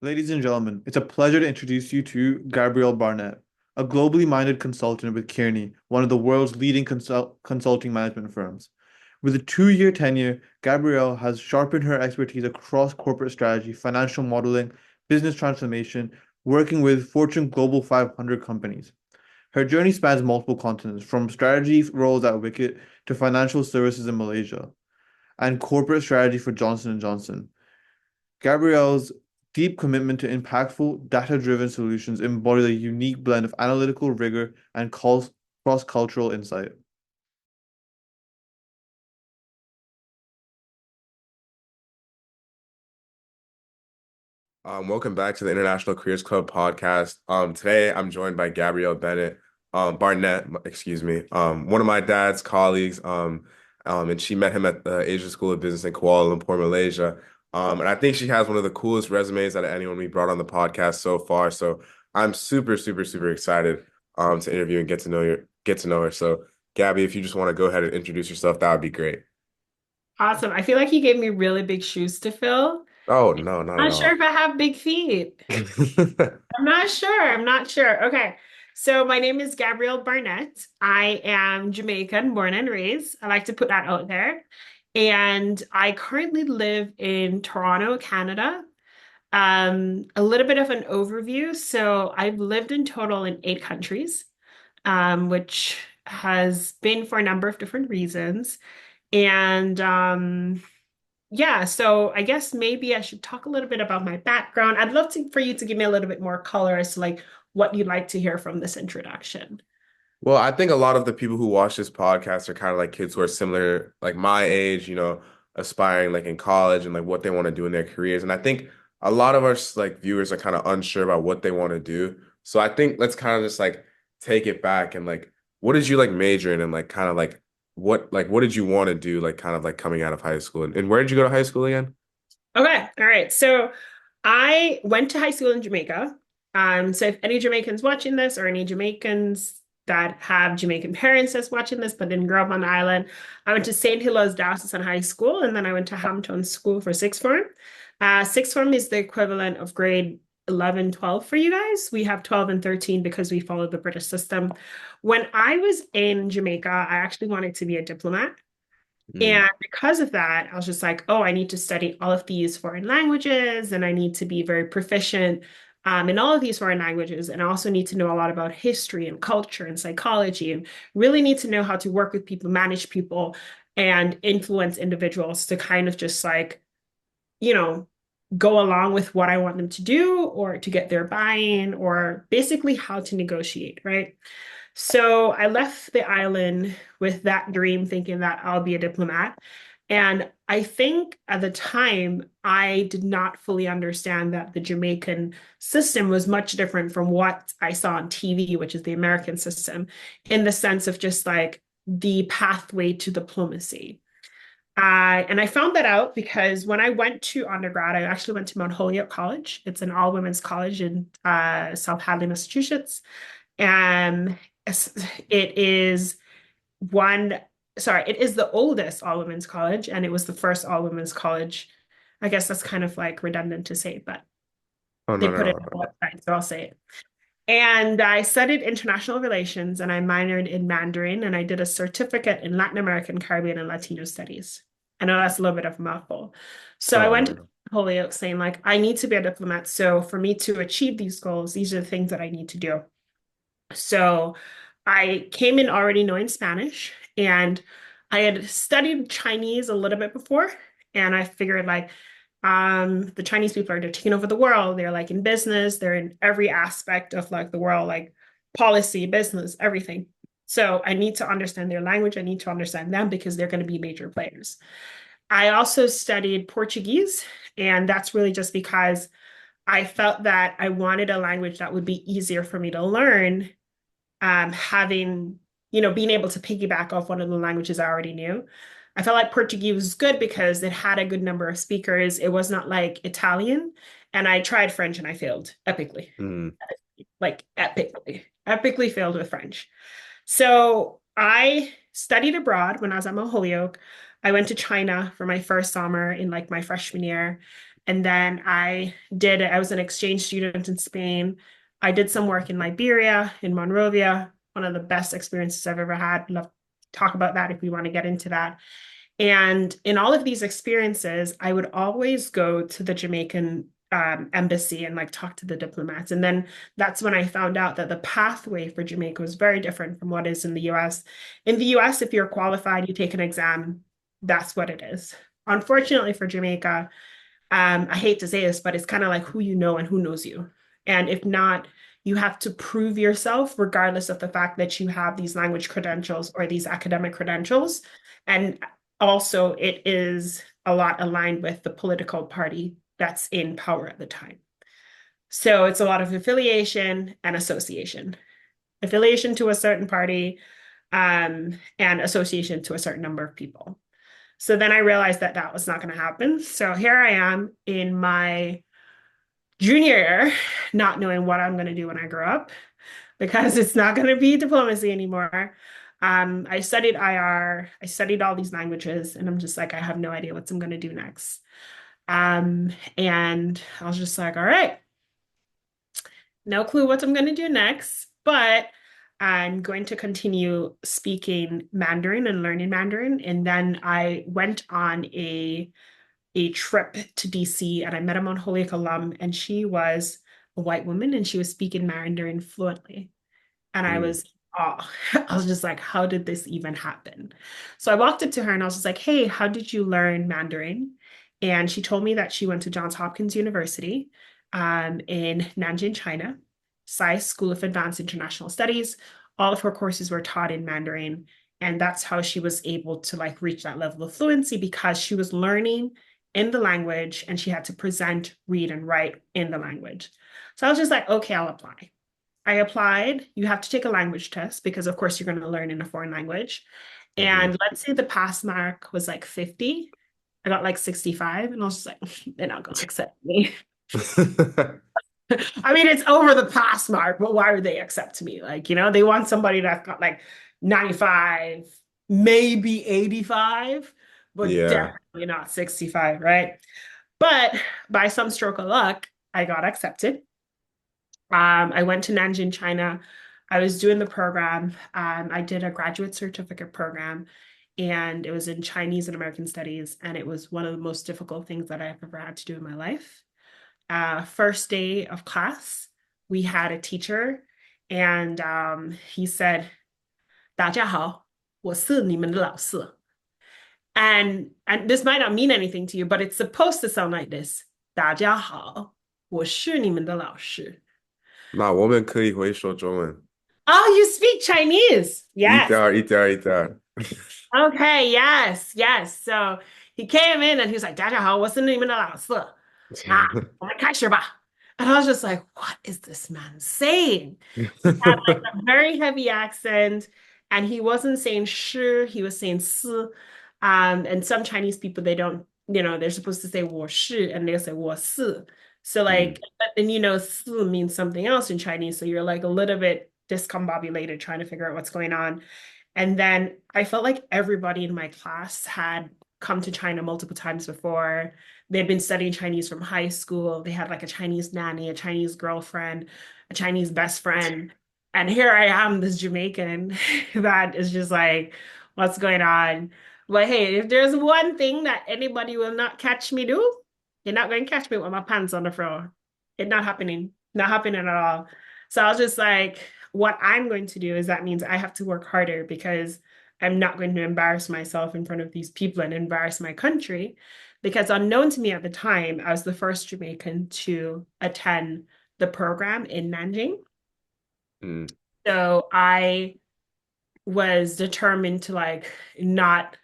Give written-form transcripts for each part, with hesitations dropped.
Ladies and gentlemen, it's a pleasure to introduce you to Gabrielle Barnett, a globally minded consultant with Kearney, one of the world's leading consulting management firms. With a 2-year tenure, Gabrielle has sharpened her expertise across corporate strategy, financial modeling, business transformation, working with Fortune Global 500 companies. Her journey spans multiple continents, from strategy roles at Wicket to financial services in Malaysia and corporate strategy for Johnson& Johnson. Gabrielle's deep commitment to impactful, data-driven solutions embodies a unique blend of analytical rigor and cross-cultural insight. Welcome back to the International Careers Club podcast. Today I'm joined by Gabrielle Barnett, excuse me, one of my dad's colleagues. And she met him at the Asia School of Business in Kuala Lumpur, Malaysia. And I think she has one of the coolest resumes out of anyone we brought on the podcast so far. So I'm super, super, super excited to interview and get to know her. So Gabby, if you just want to go ahead and introduce yourself, that would be great. Awesome. I feel like you gave me really big shoes to fill. Oh, no, not at Not sure all. if I have big feet. I'm not sure. I'm not sure. Okay. So my name is Gabrielle Barnett. I am Jamaican, born and raised. I like to put that out there. And I currently live in Toronto, Canada. A little bit of an overview. So I've lived in total in 8 countries, which has been for a number of different reasons. And yeah, so I guess maybe I should talk a little bit about my background. I'd love for you to give me a little bit more color as to like what you'd like to hear from this introduction. Well, I think a lot of the people who watch this podcast are kind of like kids who are similar, like my age, aspiring like in college and like what they want to do in their careers. And I think a lot of us like viewers are kind of unsure about what they want to do. So I think let's kind of just like take it back and like what did you like major in and like kind of like what did you want to do like kind of like coming out of high school and where did you go to high school again? Okay, all right. So I went to high school in Jamaica. So if any Jamaicans watching this or any Jamaicans that have Jamaican parents that's watching this but didn't grow up on the island, I went to St. Hila's Diocesan High School and then I went to Hampton School for sixth form. Sixth form is the equivalent of grade 11, 12 for you guys. We have 12 and 13 because we follow the British system. When I was in Jamaica, I actually wanted to be a diplomat. Mm. And because of that, I was just like, oh, I need to study all of these foreign languages and I need to be very proficient in all of these foreign languages. And I also need to know a lot about history and culture and psychology and really need to know how to work with people, manage people, and influence individuals to kind of just like, you know, go along with what I want them to do or to get their buy-in or basically how to negotiate, right? So I left the island with that dream, thinking that I'll be a diplomat. And I think at the time, I did not fully understand that the Jamaican system was much different from what I saw on TV, which is the American system, in the sense of just like the pathway to diplomacy. And I found that out because when I went to undergrad, I actually went to Mount Holyoke College. It's an all women's college in South Hadley, Massachusetts. And it is one, sorry, it is the oldest all women's college, and it was the first all women's college. I guess that's kind of like redundant to say, but Oh, they no, put no, it on the website, so I'll say it. And I studied international relations and I minored in Mandarin and I did a certificate in Latin American, Caribbean, and Latino studies. I know that's a little bit of a mouthful. So I no, went no, to no. Holyoke saying, like, I need to be a diplomat. So for me to achieve these goals, these are the things that I need to do. So I came in already knowing Spanish and I had studied Chinese a little bit before. And I figured like the Chinese people are they're taking over the world. They're like in business, they're in every aspect of like the world, like policy, business, everything. So I need to understand their language. I need to understand them because they're going to be major players. I also studied Portuguese, and that's really just because I felt that I wanted a language that would be easier for me to learn, having, being able to piggyback off one of the languages I already knew. I felt like Portuguese was good because it had a good number of speakers. It was not like Italian. And I tried French and I failed epically, Mm. like epically failed with French. So I studied abroad when I was at Mount Holyoke. I went to China for my first summer in like my freshman year. And then I was an exchange student in Spain. I did some work in Liberia, in Monrovia, one of the best experiences I've ever had. Love to talk about that if we want to get into that. And in all of these experiences, I would always go to the Jamaican embassy and like talk to the diplomats. And then that's when I found out that the pathway for Jamaica was very different from what is in the US. In the US, if you're qualified, you take an exam, that's what it is. Unfortunately for Jamaica, I hate to say this, but it's kind of like who you know and who knows you. And if not, you have to prove yourself regardless of the fact that you have these language credentials or these academic credentials. And also, it is a lot aligned with the political party that's in power at the time. So it's a lot of affiliation and association. Affiliation to a certain party, and association to a certain number of people. So then I realized that that was not going to happen. So here I am in my junior year, not knowing what I'm going to do when I grow up, because it's not going to be diplomacy anymore. I studied IR, I studied all these languages, and I'm just like, I have no idea what I'm going to do next. And I was just like, all right, no clue what I'm going to do next, but I'm going to continue speaking Mandarin and learning Mandarin. And then I went on a trip to DC and I met a Mount Holyoke alum, and she was a white woman and she was speaking Mandarin fluently. And I Mm. was, oh, I was just like, how did this even happen? So I walked up to her and I was just like, hey, how did you learn Mandarin? And she told me that she went to Johns Hopkins University in Nanjing, China, SAIS School of Advanced International Studies. All of her courses were taught in Mandarin. And that's how she was able to like reach that level of fluency, because she was learning in the language and she had to present, read, and write in the language. So I was just like, okay, I'll apply. I applied. You have to take a language test because, of course, you're going to learn in a foreign language. Mhm. And let's say the pass mark was like 50. I got like 65, and I was just like, they're not going to accept me. I mean, it's over the pass mark, but why would they accept me? Like, they want somebody that's got like 95, maybe 85, but Yeah. definitely not 65, right? But by some stroke of luck, I got accepted. I went to Nanjing, China. I was doing the program. I did a graduate certificate program, and it was in Chinese and American studies. And it was one of the most difficult things that I've ever had to do in my life. First day of class, we had a teacher, and he said, 大家好，我是你们的老师. And this might not mean anything to you, but it's supposed to sound like this. 大家好，我是你们的老师. 那我们可以会说中文，Oh, you speak Chinese. 一点 Yes. 儿一点儿一点儿。Okay, yes, yes. So he came in and he was like, 大家好，我是你们的老师. I was just like, what is this man saying? He had like a very heavy accent, and he wasn't saying shi, he was saying si. And some Chinese people, they don't, they're supposed to say 我是 and they'll say 我是. So Mm. like, and si means something else in Chinese. So you're like a little bit discombobulated trying to figure out what's going on. And then I felt like everybody in my class had come to China multiple times before. They'd been studying Chinese from high school. They had like a Chinese nanny, a Chinese girlfriend, a Chinese best friend. And here I am, this Jamaican that is just like, what's going on? But hey, if there's one thing that anybody will not catch me do, you're not going to catch me with my pants on the floor. It's not happening. Not happening at all. So I was just like, what I'm going to do is that means I have to work harder, because I'm not going to embarrass myself in front of these people and embarrass my country. Because unknown to me at the time, I was the first Jamaican to attend the program in Nanjing. Mm. So I was determined to like not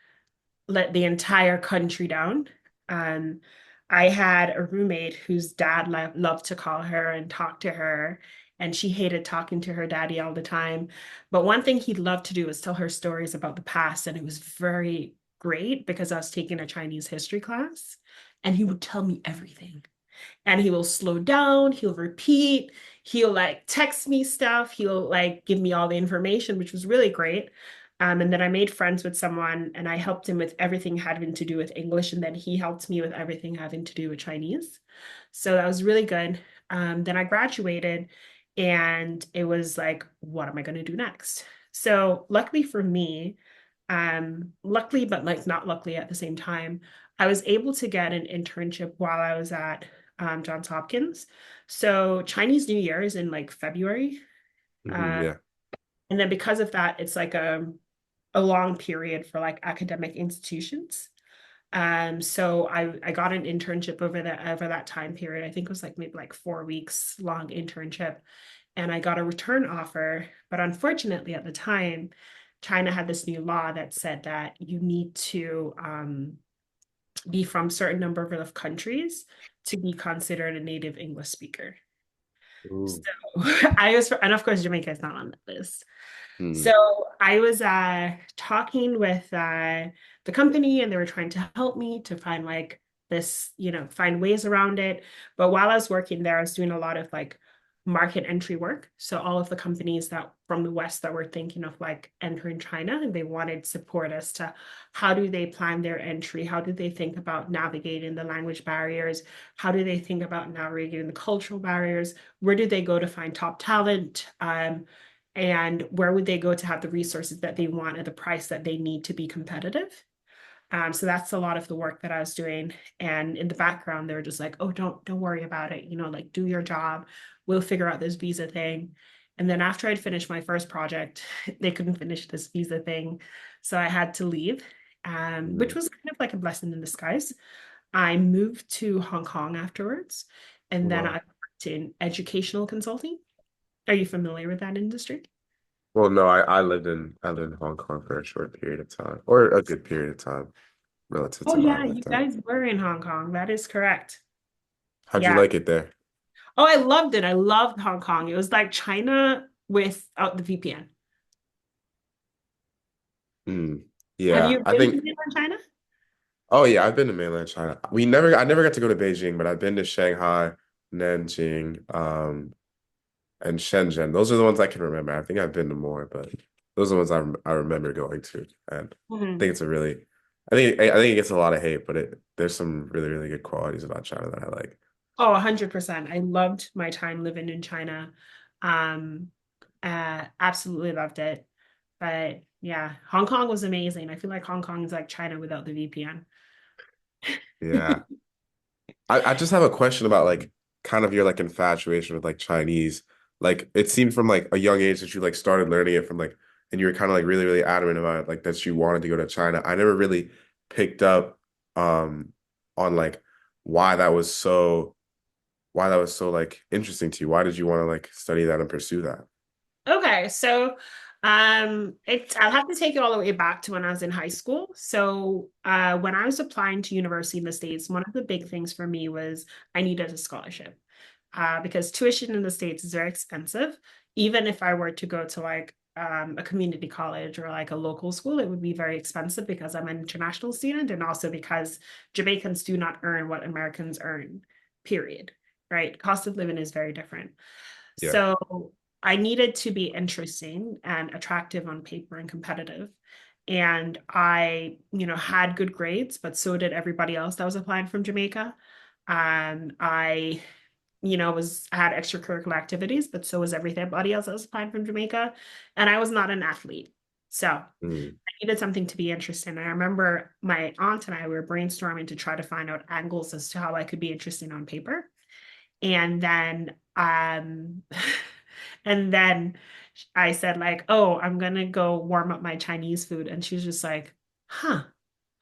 let the entire country down. Um, I had a roommate whose dad loved to call her and talk to her, and she hated talking to her daddy all the time. But one thing he loved to do was tell her stories about the past, and it was very great because I was taking a Chinese history class, and he would tell me everything. And he will slow down, he'll repeat, he'll like text me stuff, he'll like give me all the information, which was really great. And then I made friends with someone and I helped him with everything having to do with English. And then he helped me with everything having to do with Chinese. So that was really good. Then I graduated and it was like, what am I going to do next? So luckily for me, luckily, but like not luckily at the same time, I was able to get an internship while I was at Johns Hopkins. So Chinese New Year is in like February. Uh, Yeah. and then because of that, it's like a long period for like academic institutions. So I got an internship over that time period. I think it was like maybe like 4 weeks long internship, and I got a return offer. But unfortunately, at the time, China had this new law that said that you need to be from certain number of countries to be considered a native English speaker. So Ooh. I was, and of course, Jamaica is not on that list. So Mm. I was talking with the company, and they were trying to help me to find like this, find ways around it. But while I was working there, I was doing a lot of like market entry work. So all of the companies that from the West that were thinking of like entering China, and they wanted support as to how do they plan their entry? How do they think about navigating the language barriers? How do they think about navigating the cultural barriers? Where do they go to find top talent? And where would they go to have the resources that they want at the price that they need to be competitive? So that's a lot of the work that I was doing. And in the background, they were just like, "Oh, don't worry about it. Like do your job. We'll figure out this visa thing." And then after I'd finished my first project, they couldn't finish this visa thing, so I had to leave, which Mm. was kind of like a blessing in disguise. I moved to Hong Kong afterwards, and then I Wow. worked in educational consulting. Are you familiar with that industry? Well, no, I lived in Hong Kong for a short period of time, or a good period of time relative Oh to my yeah, you lifetime. guys were in Hong Kong. That is correct. How'd you Yeah. like it there? Oh, I loved it. I loved Hong Kong. It was like China without the VPN. Mm. Have Yeah, you I been to think. mainland China? Oh yeah, I've been to mainland China. I never got to go to Beijing, but I've been to Shanghai, Nanjing, and Shenzhen. Those are the ones I can remember. I think I've been to more, but those are the ones I remember going to. And I Mhm. think it's a really, I think it gets a lot of hate, but there's some really really good qualities about China that I like. Oh, 100%. I loved my time living in China. Um, Absolutely loved it. But yeah, Hong Kong was amazing. I feel like Hong Kong is like China without the VPN. Yeah. I just have a question about like kind of your like infatuation with like Chinese. Like it seemed from like a young age that you like started learning it from like and you were kind of like really, really adamant about it, like that you wanted to go to China. I never really picked up on like why that was so like interesting to you. Why did you want to like study that and pursue that? Okay, so I'll have to take you all the way back to when I was in high school. So when I was applying to university in the States, one of the big things for me was I needed a scholarship. Because tuition in the States is very expensive. Even if I were to go to like a community college or like a local school, it would be very expensive because I'm an international student and also because Jamaicans do not earn what Americans earn, period. Right? Cost of living is very different. Yeah. So I needed to be interesting and attractive on paper and competitive. And I, had good grades, but so did everybody else that was applying from Jamaica. I I had extracurricular activities, but so was everybody else that was applying from Jamaica. And I was not an athlete. So I Mm. needed something to be interesting. And I remember my aunt and I were brainstorming to try to find out angles as to how I could be interesting on paper. And then and then I said like, "Oh, I'm gonna go warm up my Chinese food." And she was just like, "Huh,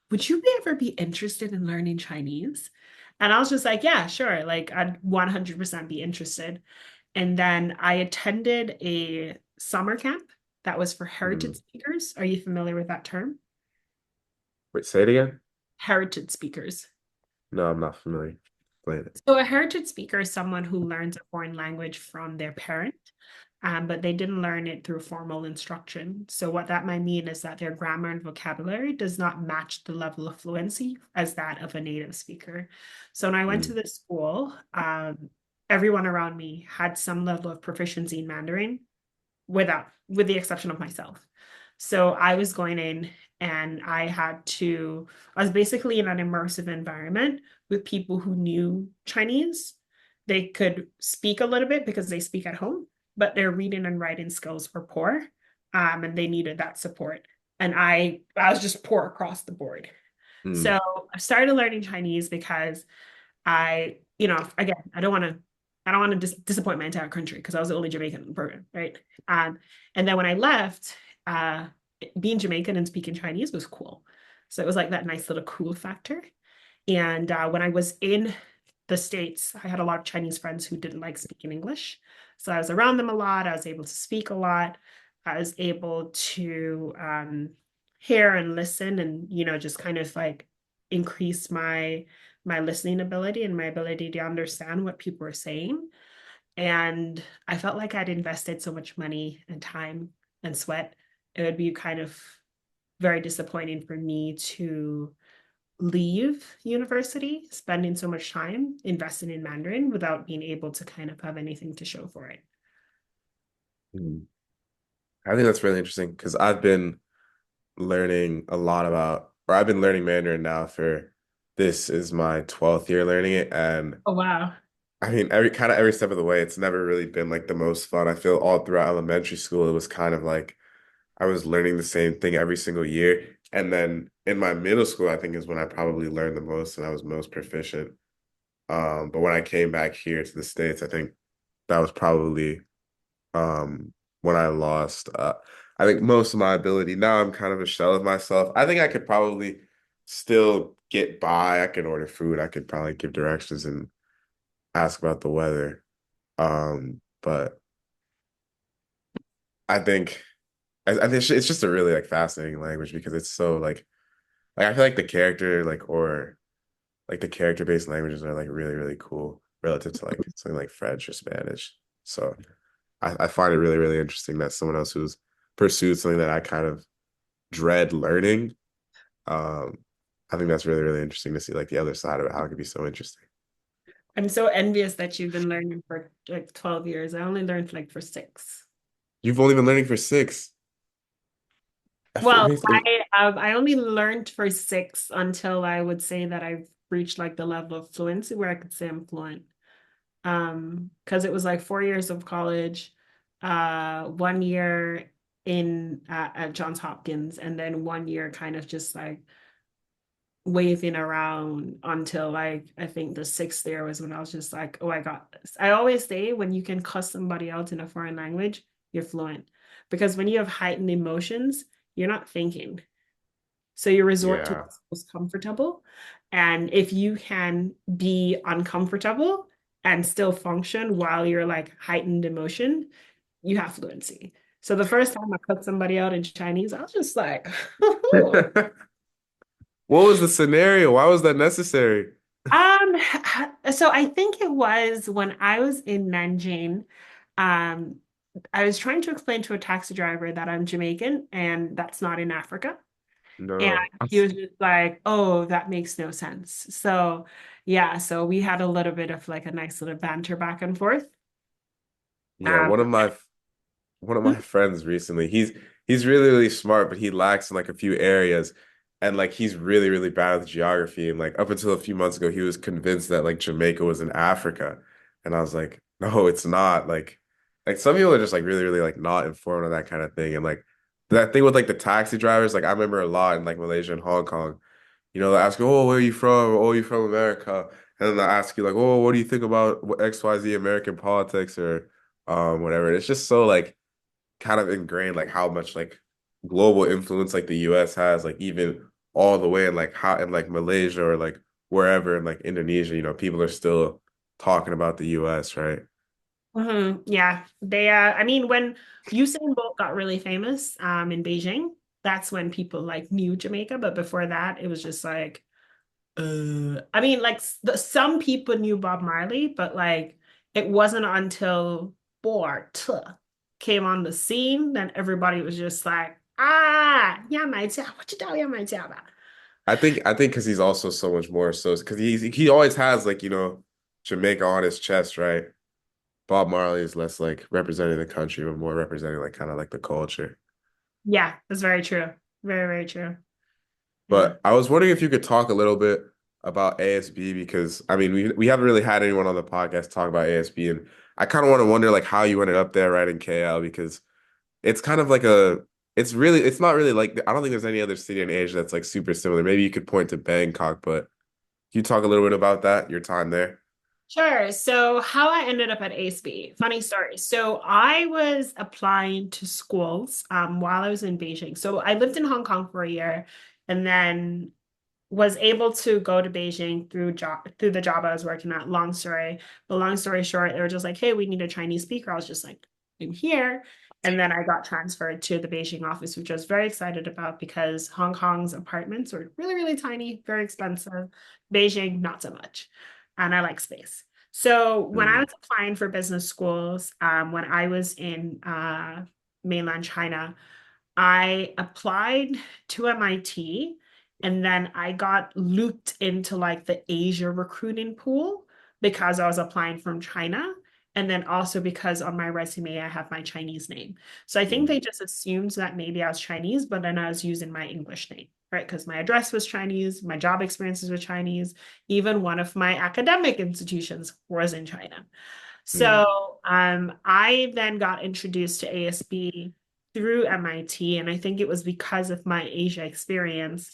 would you ever be interested in learning Chinese?" And I was just like, "Yeah, sure. Like I'd 100% be interested." And then I attended a summer camp that was for heritage Mm. speakers. Are you familiar with that term? Wait, say it again? Heritage speakers. No, I'm not familiar. Explain it. So a heritage speaker is someone who learns a foreign language from their parent, but they didn't learn it through formal instruction. So what that might mean is that their grammar and vocabulary does not match the level of fluency as that of a native speaker. So when I went to Mm. this school, everyone around me had some level of proficiency in Mandarin, with the exception of myself. So I was going in and I was basically in an immersive environment with people who knew Chinese. They could speak a little bit because they speak at home, but their reading and writing skills were poor, and they needed that support. And I was just poor across the board. Mm. So I started learning Chinese because again, I don't want to disappoint my entire country because I was the only Jamaican in the program, right? Um, and then when I left, uh, being Jamaican and speaking Chinese was cool. So it was like that nice little cool factor. And when I was in the States, I had a lot of Chinese friends who didn't like speaking English. So I was around them a lot. I was able to speak a lot. I was able to hear and listen and, just kind of like increase my listening ability and my ability to understand what people were saying. And I felt like I'd invested so much money and time and sweat. It would be kind of very disappointing for me to leave university, spending so much time investing in Mandarin without being able to kind of have anything to show for it. Mm. I think that's really interesting because I've been learning a lot about, or I've been learning Mandarin now for this is my 12th year learning it. And Oh, wow. I mean, every step of the way, it's never really been like the most fun. I feel all throughout elementary school, it was kind of like I was learning the same thing every single year. And then in my middle school, I think is when I probably learned the most and I was most proficient. But when I came back here to the States, I think that was probably when I lost I think most of my ability. Now I'm kind of a shell of myself. I think I could probably still get by. I could order food. I could probably give directions and ask about the weather. But I think I think it's just a really like fascinating language because it's so like I feel like the character like or like the character based languages are like really really cool relative to like something like French or Spanish. So I find it really really interesting that someone else who's pursued something that I kind of dread learning. Um, I think that's really really interesting to see like the other side of it, how it could be so interesting. I'm so envious that you've been learning for like 12 years. I only learned like for 6. You've only been learning for 6. Well, It I only learned for 6 until I would say that I've reached like the level of fluency where I could say I'm fluent. Because it was like 4 years of college, 1 year in at Johns Hopkins, and then 1 year kind of just like waving around until like I think the 6th year was when I was just like, oh, I got this. I always say when you can cuss somebody out in a foreign language, you're fluent. Because when you have heightened emotions, you're not thinking. So you resort to yeah. what's most comfortable. And if you can be uncomfortable and still function while you're like heightened emotion, you have fluency. So the first time I cut somebody out in Chinese, I was just like, What was the scenario? Why was that necessary? Um, so I think it was when I was in Nanjing, um, I was trying to explain to a taxi driver that I'm Jamaican and that's not in Africa. And No. he was just like, oh, that makes no sense. So yeah, so we had a little bit of like a nice little banter back and forth. Yeah, Um, one of my friends recently, he's really, really smart, but he lacks in like a few areas. And like he's really, really bad with geography. And like up until a few months ago, he was convinced that like Jamaica was in Africa. And I was like, no, it's not. Like some people are just like really, really like not informed on that kind of thing. And like that thing with like the taxi drivers, like I remember a lot in like Malaysia and Hong Kong. They ask you, oh, where are you from? Oh, you from America? And then they ask you like, oh, what do you think about XYZ American politics or whatever. It's just so like kind of ingrained like how much like global influence like the US has, like even all the way in like how in like Malaysia or like wherever in like Indonesia, people are still talking about the US, right? yeah, I mean, when Usain Bolt got really famous, in Beijing, that's when people like knew Jamaica. But before that, it was just like, I mean, like some people knew Bob Marley, but like it wasn't until Bort came on the scene that everybody was just like, ah, 要买家, what you doing, 要买家吧? I think because he's also so much more so because he always has like, Jamaica on his chest, right? Bob Marley is less like representing the country, but more representing like kind of like the culture. Yeah, that's very true. Very, very true. Yeah. But I was wondering if you could talk a little bit about ASB because I mean we haven't really had anyone on the podcast talk about ASB, and I kind of want to wonder like how you ended up there right in KL because it's kind of like it's not really like I don't think there's any other city in Asia that's like super similar. Maybe you could point to Bangkok, but can you talk a little bit about that, your time there? Sure. So, how I ended up at ASB, funny story. So, I was applying to schools while I was in Beijing. So, I lived in Hong Kong for a year and then was able to go to Beijing through the job I was working at. Long story, but long story short, they were just like, "Hey, we need a Chinese speaker." I was just like, "I'm here," and then I got transferred to the Beijing office, which I was very excited about because Hong Kong's apartments were really, really tiny, very expensive. Beijing, not so much, and I like space. So when I Mm, was applying for business schools, when I was in mainland China, I applied to MIT and then I got looped into like the Asia recruiting pool because I was applying from China. And then also because on my resume, I have my Chinese name. So I think mm, they just assumed that maybe I was Chinese, but then I was using my English name, right? Because my address was Chinese, my job experiences were Chinese, even one of my academic institutions was in China. mm, So I then got introduced to ASB through MIT, and I think it was because of my Asia experience.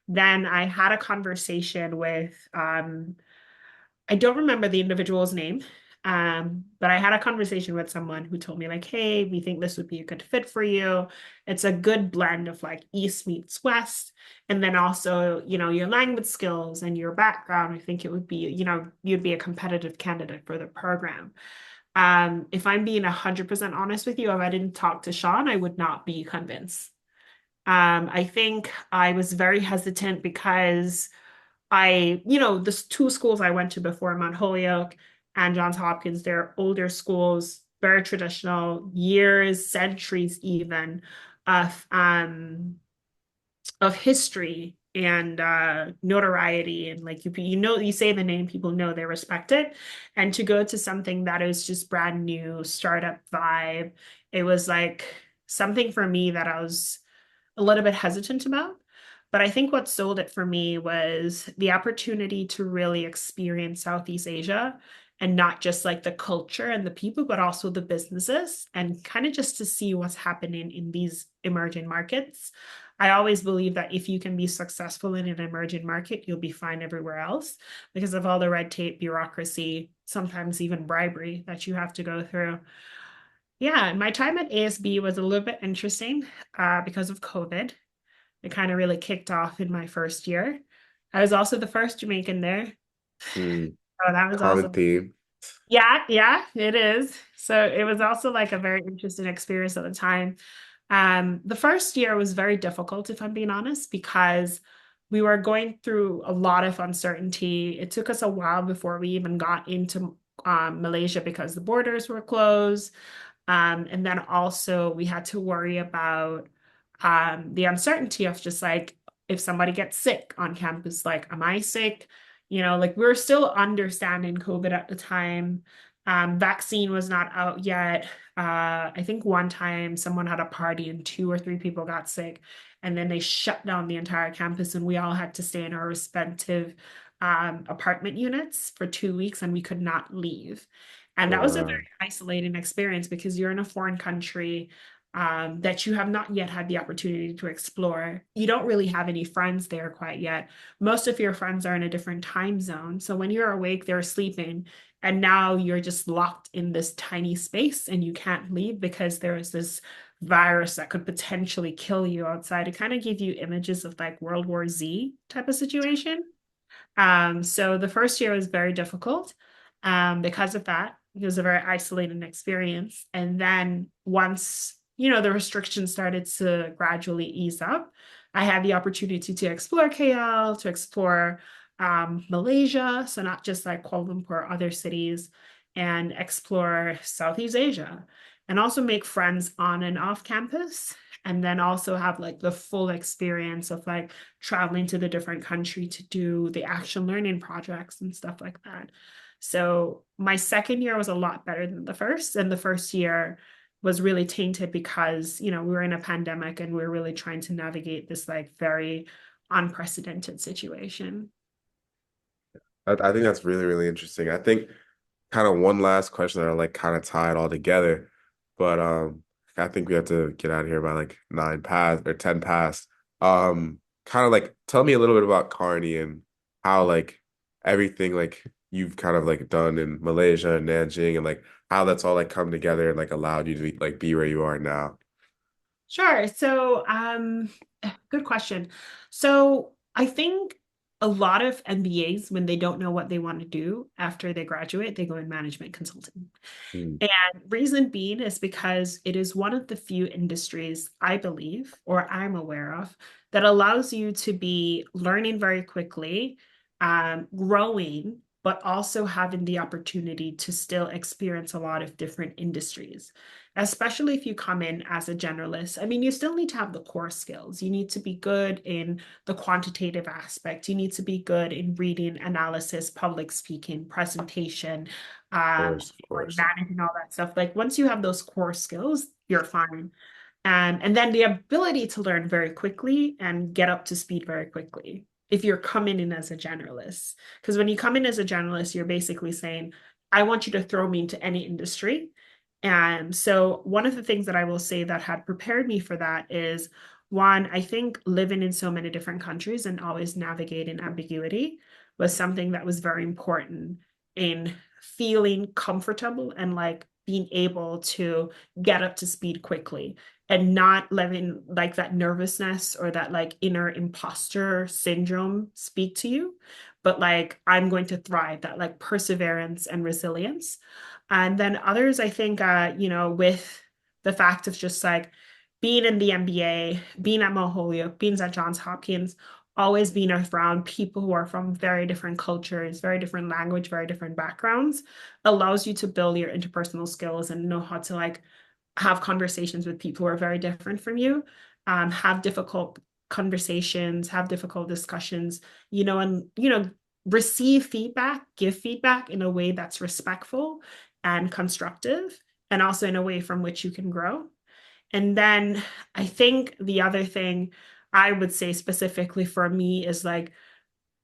Then I had a conversation with I don't remember the individual's name, but I had a conversation with someone who told me like, "Hey, we think this would be a good fit for you. It's a good blend of like East meets West, and then also, your language skills and your background. I think it would be, you'd be a competitive candidate for the program." If I'm being 100% honest with you, if I didn't talk to Sean, I would not be convinced. I think I was very hesitant because the two schools I went to before, Mount Holyoke and Johns Hopkins, they're older schools, very traditional, years, centuries even of history and notoriety, and like you say the name, people know, they respect it. And to go to something that is just brand new startup vibe, it was like something for me that I was a little bit hesitant about. But I think what sold it for me was the opportunity to really experience Southeast Asia, and not just like the culture and the people, but also the businesses, and kind of just to see what's happening in these emerging markets. I always believe that if you can be successful in an emerging market, you'll be fine everywhere else because of all the red tape, bureaucracy, sometimes even bribery that you have to go through. Yeah, and my time at ASB was a little bit interesting because of COVID. It kind of really kicked off in my first year. I was also the first Jamaican there. mm. So that was Common also, theme. yeah, yeah, it is. So it was also like a very interesting experience at the time. The first year was very difficult, if I'm being honest, because we were going through a lot of uncertainty. It took us a while before we even got into Malaysia because the borders were closed. And then also we had to worry about the uncertainty of just like if somebody gets sick on campus, like, am I sick? Like we were still understanding COVID at the time. Vaccine was not out yet. I think one time someone had a party and two or three people got sick, and then they shut down the entire campus, and we all had to stay in our respective apartment units for 2 weeks, and we could not leave. And Oh that was a very wow. isolating experience because you're in a foreign country that you have not yet had the opportunity to explore. You don't really have any friends there quite yet. Most of your friends are in a different time zone. So when you're awake, they're sleeping. And now you're just locked in this tiny space and you can't leave because there is this virus that could potentially kill you outside. It kind of gives you images of like World War Z type of situation. So the first year was very difficult because of that. It was a very isolating experience. And then once, the restrictions started to gradually ease up, I had the opportunity to explore KL, to explore Malaysia, so not just like Kuala Lumpur, other cities, and explore Southeast Asia, and also make friends on and off campus. And then also have like the full experience of like traveling to the different country to do the action learning projects and stuff like that. So my second year was a lot better than the first. And the first year, was really tainted because, we were in a pandemic and we are really trying to navigate this like very unprecedented situation. I think that's really, really interesting. I think kind of one last question that I like kind of tie it all together, but I think we have to get out of here by like 9 past or 10 past. Kind of like tell me a little bit about Kearney and how like everything like you've kind of like done in Malaysia and Nanjing and like how that's all like come together and like allowed you to like be where you are now. Sure. So, good question. So, I think a lot of MBAs, when they don't know what they want to do after they graduate, they go in management consulting. Mm, And reason being is because it is one of the few industries, I believe, or I'm aware of, that allows you to be learning very quickly, growing, but also having the opportunity to still experience a lot of different industries, especially if you come in as a generalist. I mean, you still need to have the core skills. You need to be good in the quantitative aspect. You need to be good in reading, analysis, public speaking, presentation, of course. managing all that stuff. Like once you have those core skills, you're fine. And then the ability to learn very quickly and get up to speed very quickly if you're coming in as a generalist. Because when you come in as a generalist, you're basically saying, I want you to throw me into any industry. And so one of the things that I will say that had prepared me for that is one, I think living in so many different countries and always navigating ambiguity was something that was very important in feeling comfortable and like being able to get up to speed quickly and not letting like that nervousness or that like inner imposter syndrome speak to you, but like I'm going to thrive, that like perseverance and resilience. And then others, I think, with the fact of just like being in the MBA, being at Mount Holyoke, being at Johns Hopkins, always being around people who are from very different cultures, very different language, very different backgrounds, allows you to build your interpersonal skills and know how to like have conversations with people who are very different from you, have difficult conversations, have difficult discussions, and receive feedback, give feedback in a way that's respectful and constructive, and also in a way from which you can grow. And then I think the other thing I would say specifically for me is like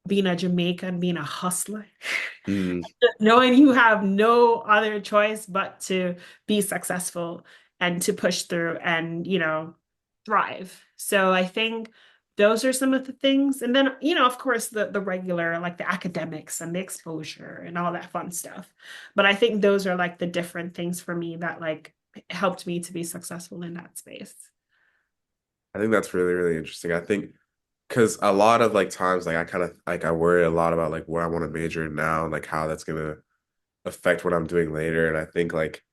being a Jamaican, being a hustler, Mm, knowing you have no other choice but to be successful and to push through and, thrive. So I think those are some of the things. And then, of course, the regular, like the academics and the exposure and all that fun stuff. But I think those are like the different things for me that like helped me to be successful in that space. I think that's really, really interesting. I think because a lot of like times like I kind of like I worry a lot about like where I want to major in now and like how that's gonna affect what I'm doing later. And I think like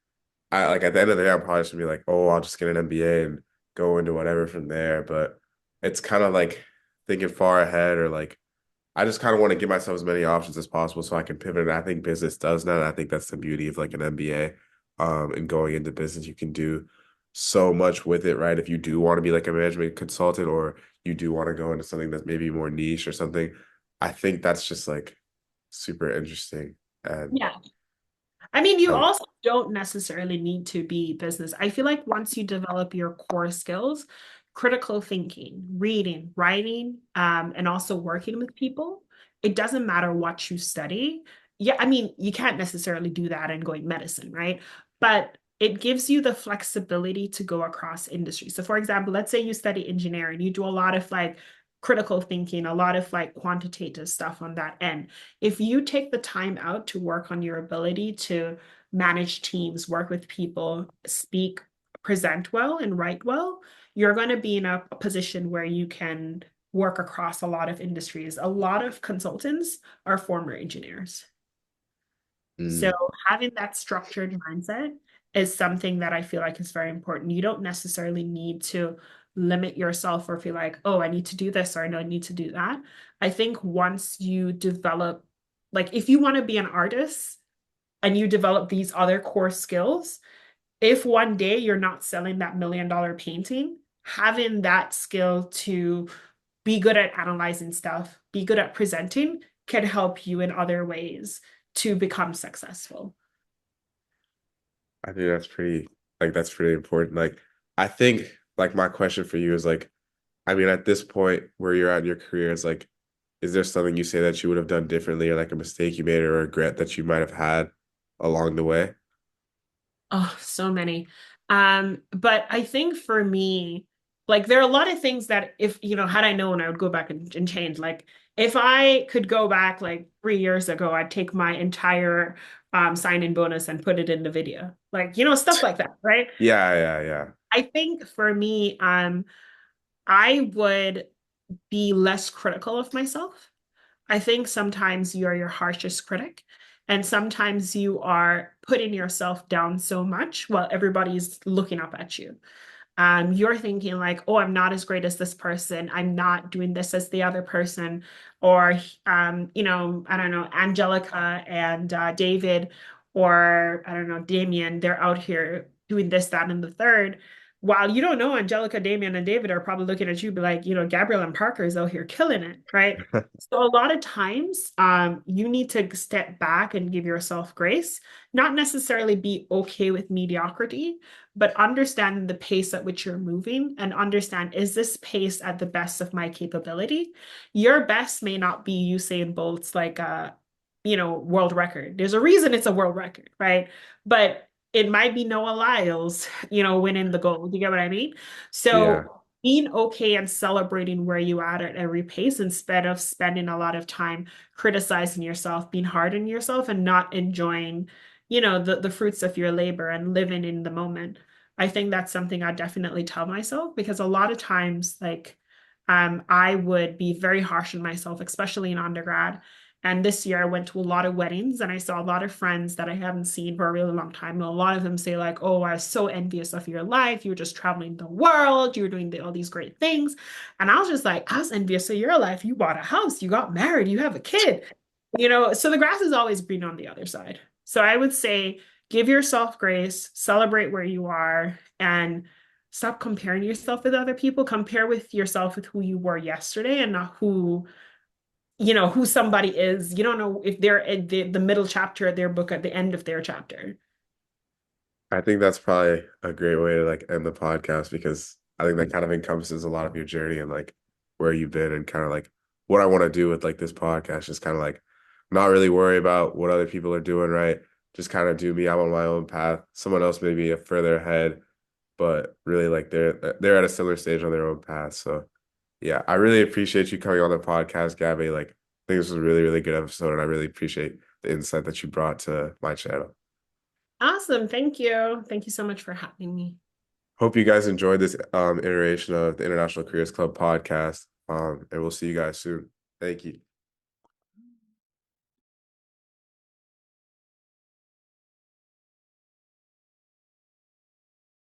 I like at the end of the day I'm probably just gonna be like, oh, I'll just get an MBA and go into whatever from there. But it's kind of like thinking far ahead or like I just kind of want to give myself as many options as possible so I can pivot. And I think business does that. And I think that's the beauty of like an MBA. And going into business, you can do so much with it, right? If you do want to be like a management consultant or you do want to go into something that's maybe more niche or something, I think that's just like super interesting. And Yeah. I mean, you I, also don't necessarily need to be business. I feel like once you develop your core skills, critical thinking, reading, writing, and also working with people, it doesn't matter what you study. Yeah, I mean, you can't necessarily do that and going medicine, right? But it gives you the flexibility to go across industries. So, for example, let's say you study engineering, you do a lot of like critical thinking, a lot of like quantitative stuff on that end. If you take the time out to work on your ability to manage teams, work with people, speak, present well, and write well, you're going to be in a position where you can work across a lot of industries. A lot of consultants are former engineers. So mm, having that structured mindset is something that I feel like is very important. You don't necessarily need to limit yourself or feel like, oh, I need to do this or I know I need to do that. I think once you develop, like if you want to be an artist and you develop these other core skills, if one day you're not selling that $1 million painting, having that skill to be good at analyzing stuff, be good at presenting can help you in other ways to become successful. I think that's pretty Like that's pretty important. Like I think like my question for you is like, I mean, at this point where you're at in your career, it's like, is there something you say that you would have done differently or like a mistake you made or a regret that you might have had along the way? Oh, so many. But I think for me, like there are a lot of things that if, had I known, I would go back and change. Like if I could go back like 3 years ago, I'd take my entire sign-in bonus and put it in the video. Like, stuff like that, right? Yeah, yeah, yeah. I think for me, I would be less critical of myself. I think sometimes you're your harshest critic, and sometimes you are putting yourself down so much while everybody's looking up at you. You're thinking like, oh, I'm not as great as this person. I'm not doing this as the other person. Or, I don't know, Angelica and David, or I don't know, Damien, they're out here doing this, that, and the third. While you don't know, Angelica, Damien, and David are probably looking at you, be like, Gabrielle and Parker is out here killing it, right? So a lot of times, you need to step back and give yourself grace, not necessarily be okay with mediocrity, but understand the pace at which you're moving and understand, is this pace at the best of my capability? Your best may not be Usain Bolt's like a, world record. There's a reason it's a world record, right? But it might be Noah Lyles, winning the gold. You get what I mean? Yeah. So being okay and celebrating where you are at every pace instead of spending a lot of time criticizing yourself, being hard on yourself and not enjoying the fruits of your labor and living in the moment. I think that's something I definitely tell myself because a lot of times, like, I would be very harsh on myself, especially in undergrad. And this year I went to a lot of weddings and I saw a lot of friends that I haven't seen for a really long time. And a lot of them say, like, oh, I was so envious of your life. You were just traveling the world. You were doing all these great things. And I was just like, I was envious of your life. You bought a house, you got married, you have a kid. So the grass is always green on the other side. So I would say give yourself grace, celebrate where you are, and stop comparing yourself with other people. Compare with yourself with who you were yesterday and not who somebody is. You don't know if they're in the middle chapter of their book at the end of their chapter. I think that's probably a great way to like end the podcast because I think that kind of encompasses a lot of your journey and like where you've been and kind of like what I want to do with like this podcast, just kind of like not really worry about what other people are doing, right? Just kind of do me. I'm on my own path. Someone else may be further ahead, but really like they're at a similar stage on their own path. So yeah, I really appreciate you coming on the podcast, Gabby. Like I think this was a really, really good episode and I really appreciate the insight that you brought to my channel. Awesome. Thank you. Thank you so much for having me. Hope you guys enjoyed this iteration of the International Careers Club podcast. And we'll see you guys soon. Thank you.